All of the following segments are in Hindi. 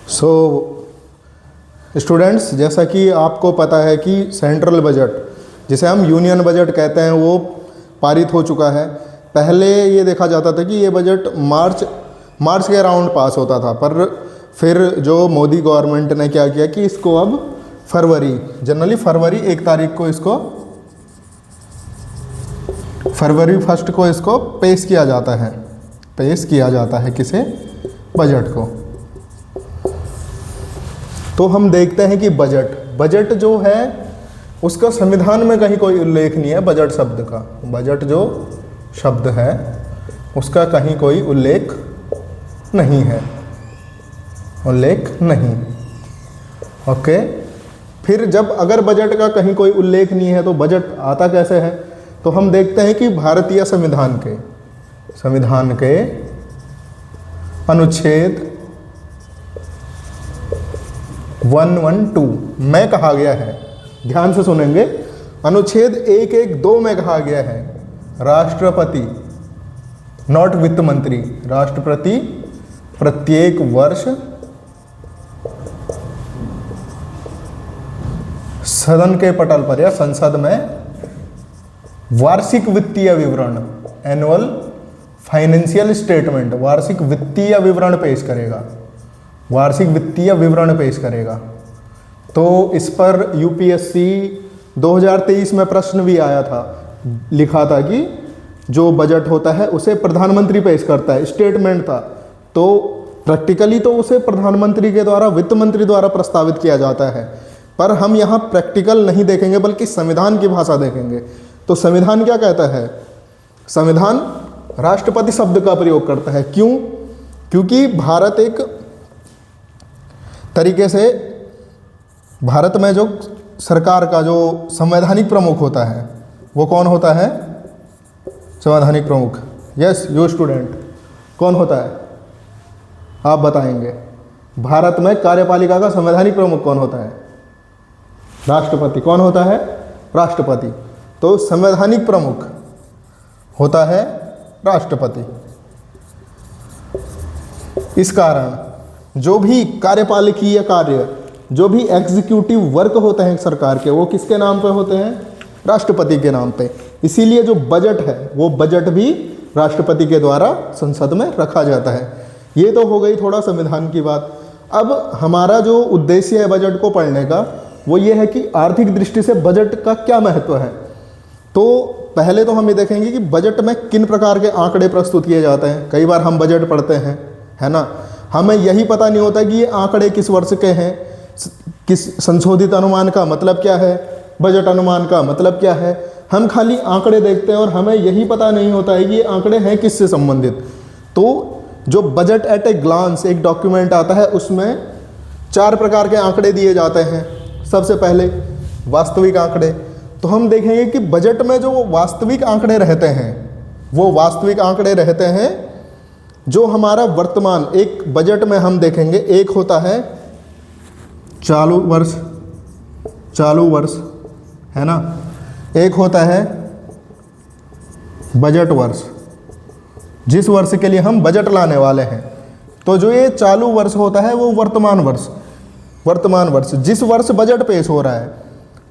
सो स्टूडेंट्स, जैसा कि आपको पता है कि सेंट्रल बजट, जिसे हम यूनियन बजट कहते हैं, वो पारित हो चुका है। पहले ये देखा जाता था कि ये बजट मार्च के अराउंड पास होता था, पर फिर जो मोदी गवर्नमेंट ने क्या किया कि इसको अब जनरली फरवरी 1 तारीख को फरवरी 1 को इसको पेश किया जाता है किसे, बजट को। तो हम देखते हैं कि बजट जो है उसका संविधान में कहीं कोई उल्लेख नहीं है। बजट शब्द का, बजट जो शब्द है उसका कहीं कोई उल्लेख नहीं है, ओके। फिर जब अगर बजट का कहीं कोई उल्लेख नहीं है तो बजट आता कैसे है? तो हम देखते हैं कि भारतीय संविधान के अनुच्छेद 112 में कहा गया है, ध्यान से सुनेंगे, अनुच्छेद 112 में कहा गया है, राष्ट्रपति, नॉट वित्त मंत्री, राष्ट्रपति प्रत्येक वर्ष सदन के पटल पर या संसद में वार्षिक वित्तीय विवरण, एनुअल फाइनेंशियल स्टेटमेंट, वार्षिक वित्तीय विवरण पेश करेगा। तो इस पर यूपीएससी 2023 में प्रश्न भी आया था, लिखा था कि जो बजट होता है उसे प्रधानमंत्री पेश करता है, स्टेटमेंट था। तो प्रैक्टिकली तो उसे प्रधानमंत्री के द्वारा, वित्त मंत्री द्वारा प्रस्तावित किया जाता है, पर हम यहाँ प्रैक्टिकल नहीं देखेंगे बल्कि संविधान की भाषा देखेंगे। तो संविधान क्या कहता है? संविधान राष्ट्रपति शब्द का प्रयोग करता है। क्यों? क्योंकि भारत एक तरीके से, भारत में जो सरकार का जो संवैधानिक प्रमुख होता है वो कौन होता है? संवैधानिक प्रमुख, यस यू स्टूडेंट, कौन होता है? आप बताएंगे। भारत में कार्यपालिका का संवैधानिक प्रमुख कौन होता है? राष्ट्रपति। कौन होता है? राष्ट्रपति। तो संवैधानिक प्रमुख होता है राष्ट्रपति। इस कारण जो भी कार्यपालिकीय कार्य, जो भी एग्जीक्यूटिव वर्क होते हैं सरकार के, वो किसके नाम पे होते हैं? राष्ट्रपति के नाम पे। इसीलिए जो बजट है वो बजट भी राष्ट्रपति के द्वारा संसद में रखा जाता है। ये तो हो गई थोड़ा संविधान की बात। अब हमारा जो उद्देश्य है बजट को पढ़ने का वो ये है कि आर्थिक दृष्टि से बजट का क्या महत्व है। तो पहले तो हम ये देखेंगे कि बजट में किन प्रकार के आंकड़े प्रस्तुत किए जाते हैं। कई बार हम बजट पढ़ते हैं, है ना, हमें यही पता नहीं होता कि ये आंकड़े किस वर्ष के हैं, किस संशोधित अनुमान का मतलब क्या है, बजट अनुमान का मतलब क्या है। हम खाली आंकड़े देखते हैं और हमें यही पता नहीं होता है कि ये आंकड़े हैं किससे संबंधित। तो जो बजट एट ए ग्लांस एक डॉक्यूमेंट आता है उसमें 4 प्रकार के आंकड़े दिए जाते हैं। सबसे पहले वास्तविक आंकड़े। तो हम देखेंगे कि बजट में जो वास्तविक आंकड़े रहते हैं वो वास्तविक आंकड़े रहते हैं जो हमारा वर्तमान, एक बजट में हम देखेंगे, एक होता है चालू वर्ष, है ना, एक होता है बजट वर्ष, जिस वर्ष के लिए हम बजट लाने वाले हैं। तो जो ये चालू वर्ष होता है वो वर्तमान वर्ष, जिस वर्ष बजट पेश हो रहा है।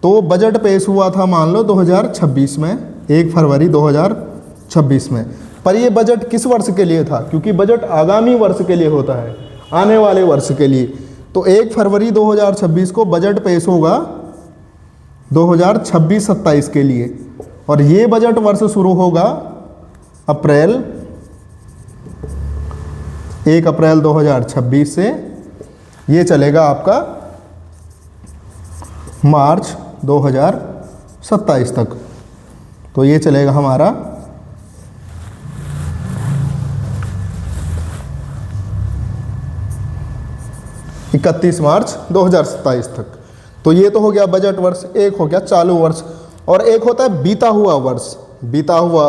तो बजट पेश हुआ था मान लो 2026 में, 1 फरवरी 2026 में। पर ये बजट किस वर्ष के लिए था? क्योंकि बजट आगामी वर्ष के लिए होता है, आने वाले वर्ष के लिए। तो 1 फरवरी 2026 को बजट पेश होगा 2026-27 के लिए, और ये बजट वर्ष शुरू होगा 1 अप्रैल 2026 से, ये चलेगा आपका मार्च 2027 तक। तो ये चलेगा हमारा 31 मार्च 2027 तक। तो ये तो हो गया बजट वर्ष, एक हो गया चालू वर्ष, और एक होता है बीता हुआ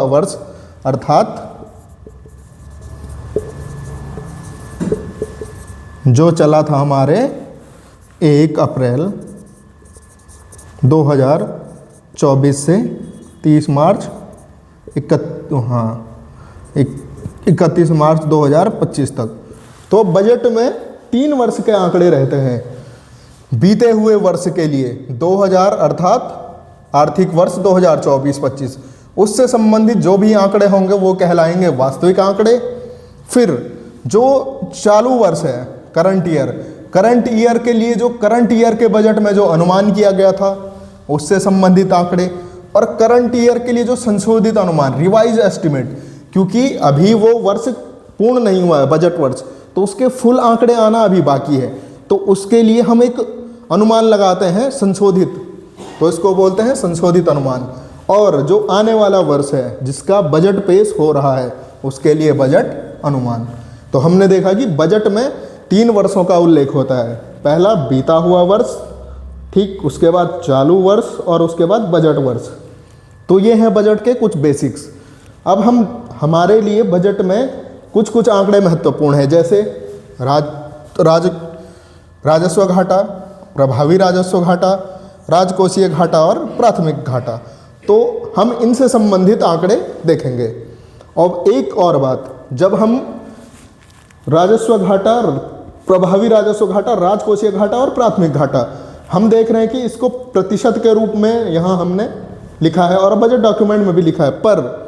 वर्ष, अर्थात जो चला था हमारे 1 अप्रैल 2024 से 30 मार्च 31 मार्च 2025 तक। तो बजट में 3 वर्ष के आंकड़े रहते हैं बीते हुए वर्ष के लिए 2000 अर्थात आर्थिक वर्ष 2024-25, उससे संबंधित जो भी आंकड़े होंगे वो कहलाएंगे वास्तविक आंकड़े। फिर जो चालू वर्ष है करंट ईयर के लिए जो करंट ईयर के बजट में जो अनुमान किया गया था उससे संबंधित आंकड़े, और करंट ईयर के लिए जो संशोधित अनुमान रिवाइज एस्टिमेट, क्योंकि अभी वो वर्ष पूर्ण नहीं हुआ है बजट वर्ष, तो उसके फुल आंकड़े आना अभी बाकी है, तो उसके लिए हम एक अनुमान लगाते हैं संशोधित, तो इसको बोलते हैं संशोधित अनुमान। और जो आने वाला वर्ष है जिसका बजट पेश हो रहा है उसके लिए बजट अनुमान। तो हमने देखा कि बजट में 3 वर्षों का उल्लेख होता है, पहला बीता हुआ वर्ष, ठीक, उसके बाद चालू वर्ष और उसके बाद बजट वर्ष। तो ये हैं बजट के कुछ बेसिक्स। अब हमारे लिए बजट में कुछ आंकड़े महत्वपूर्ण हैं, जैसे राजस्व घाटा, प्रभावी राजस्व घाटा, राजकोषीय घाटा और प्राथमिक घाटा। तो हम इनसे संबंधित आंकड़े देखेंगे। और एक और बात, जब हम राजस्व घाटा, प्रभावी राजस्व घाटा, राजकोषीय घाटा और प्राथमिक घाटा हम देख रहे हैं कि इसको प्रतिशत के रूप में यहाँ हमने लिखा है और बजट डॉक्यूमेंट में भी लिखा है, पर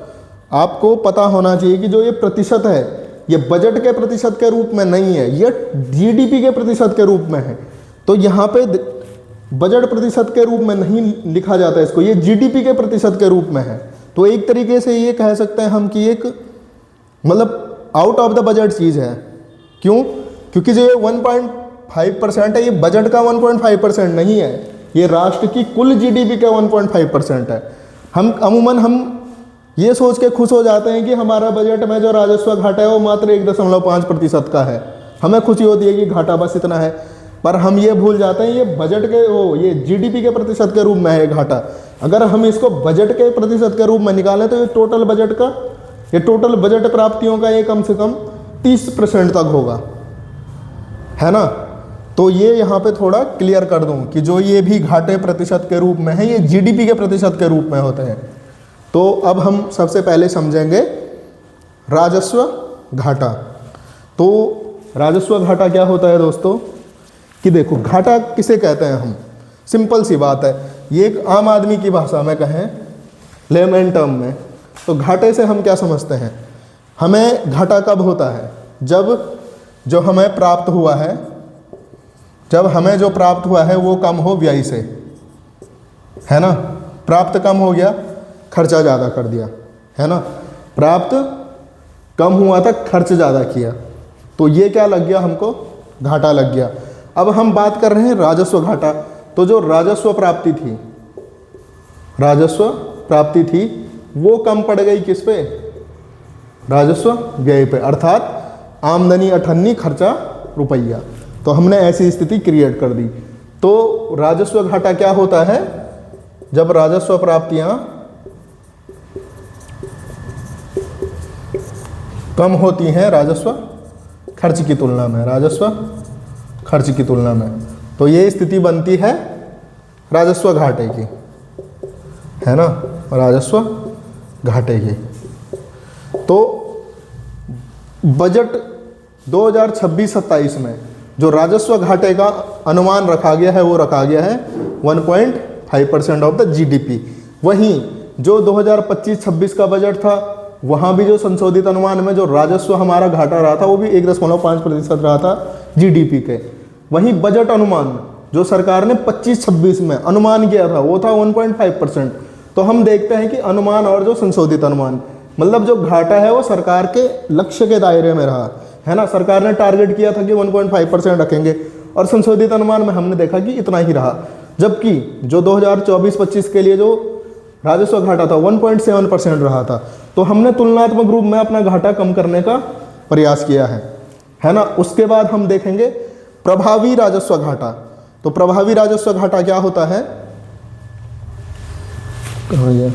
आपको पता होना चाहिए कि जो ये प्रतिशत है ये बजट के प्रतिशत के रूप में नहीं है, ये जीडीपी के प्रतिशत के रूप में है। तो यहाँ पे बजट प्रतिशत के रूप में नहीं लिखा जाता इसको, ये जीडीपी के प्रतिशत के रूप में है। तो एक तरीके से ये कह सकते हैं हम कि एक मतलब आउट ऑफ द बजट चीज़ है। क्यों? क्योंकि जो ये 1.5% है ये बजट का 1.5% नहीं है, ये राष्ट्र की कुल जीडीपी का 1.5% है। हम अमूमन ये सोच के खुश हो जाते हैं कि हमारा बजट में जो राजस्व घाटा है वो मात्र 1.5% का है, हमें खुशी होती है कि घाटा बस इतना है, पर हम ये भूल जाते हैं ये बजट के ये जीडीपी के प्रतिशत के रूप में है घाटा। अगर हम इसको बजट के प्रतिशत के रूप में निकालें तो ये टोटल बजट प्राप्तियों का ये कम से कम 30% तक होगा, है ना। तो ये यहाँ पे थोड़ा क्लियर कर दूँ कि जो ये भी घाटे प्रतिशत के रूप में है ये जीडीपी के प्रतिशत के रूप में होते हैं। तो अब हम सबसे पहले समझेंगे राजस्व घाटा। तो राजस्व घाटा क्या होता है दोस्तों, कि देखो घाटा किसे कहते हैं हम, सिंपल सी बात है, ये एक आम आदमी की भाषा में कहें, लेमैन टर्म में, तो घाटे से हम क्या समझते हैं, हमें घाटा कब होता है, जब जो हमें प्राप्त हुआ है, जब हमें जो प्राप्त हुआ है वो कम हो व्यय से, है ना। प्राप्त कम हो गया, खर्चा ज़्यादा कर दिया, है ना। प्राप्त कम हुआ था, खर्च ज़्यादा किया, तो ये क्या लग गया, हमको घाटा लग गया। अब हम बात कर रहे हैं राजस्व घाटा। तो जो राजस्व प्राप्ति थी वो कम पड़ गई किस पे, राजस्व व्यय पे, अर्थात आमदनी अठन्नी खर्चा रुपया। तो हमने ऐसी स्थिति क्रिएट कर दी। तो राजस्व घाटा क्या होता है, जब राजस्व प्राप्तियां कम होती हैं राजस्व खर्च की तुलना में, राजस्व खर्च की तुलना में, तो ये स्थिति बनती है राजस्व घाटे की, है ना, राजस्व घाटे की। तो बजट 2026-27 में जो राजस्व घाटे का अनुमान रखा गया है वो रखा गया है 1.5% ऑफ द जीडीपी। वहीं जो 2025-26 का बजट था वहाँ भी जो संशोधित अनुमान में जो राजस्व हमारा घाटा रहा था वो भी 1.5% रहा था जीडीपी के। वहीं बजट अनुमान जो सरकार ने 25-26 में अनुमान किया था वो था 1.5%। तो हम देखते हैं कि अनुमान और जो संशोधित अनुमान, मतलब जो घाटा है वो सरकार के लक्ष्य के दायरे में रहा, है ना। सरकार ने टारगेट किया था कि 1.5% रखेंगे और संशोधित अनुमान में हमने देखा कि इतना ही रहा। जबकि जो 2024-25 के लिए जो राजस्व घाटा था 1.7% रहा था। तो हमने तुलनात्मक रूप में अपना घाटा कम करने का प्रयास किया है ना। उसके बाद हम देखेंगे प्रभावी राजस्व घाटा। तो प्रभावी राजस्व घाटा क्या होता है, कहाँ गया?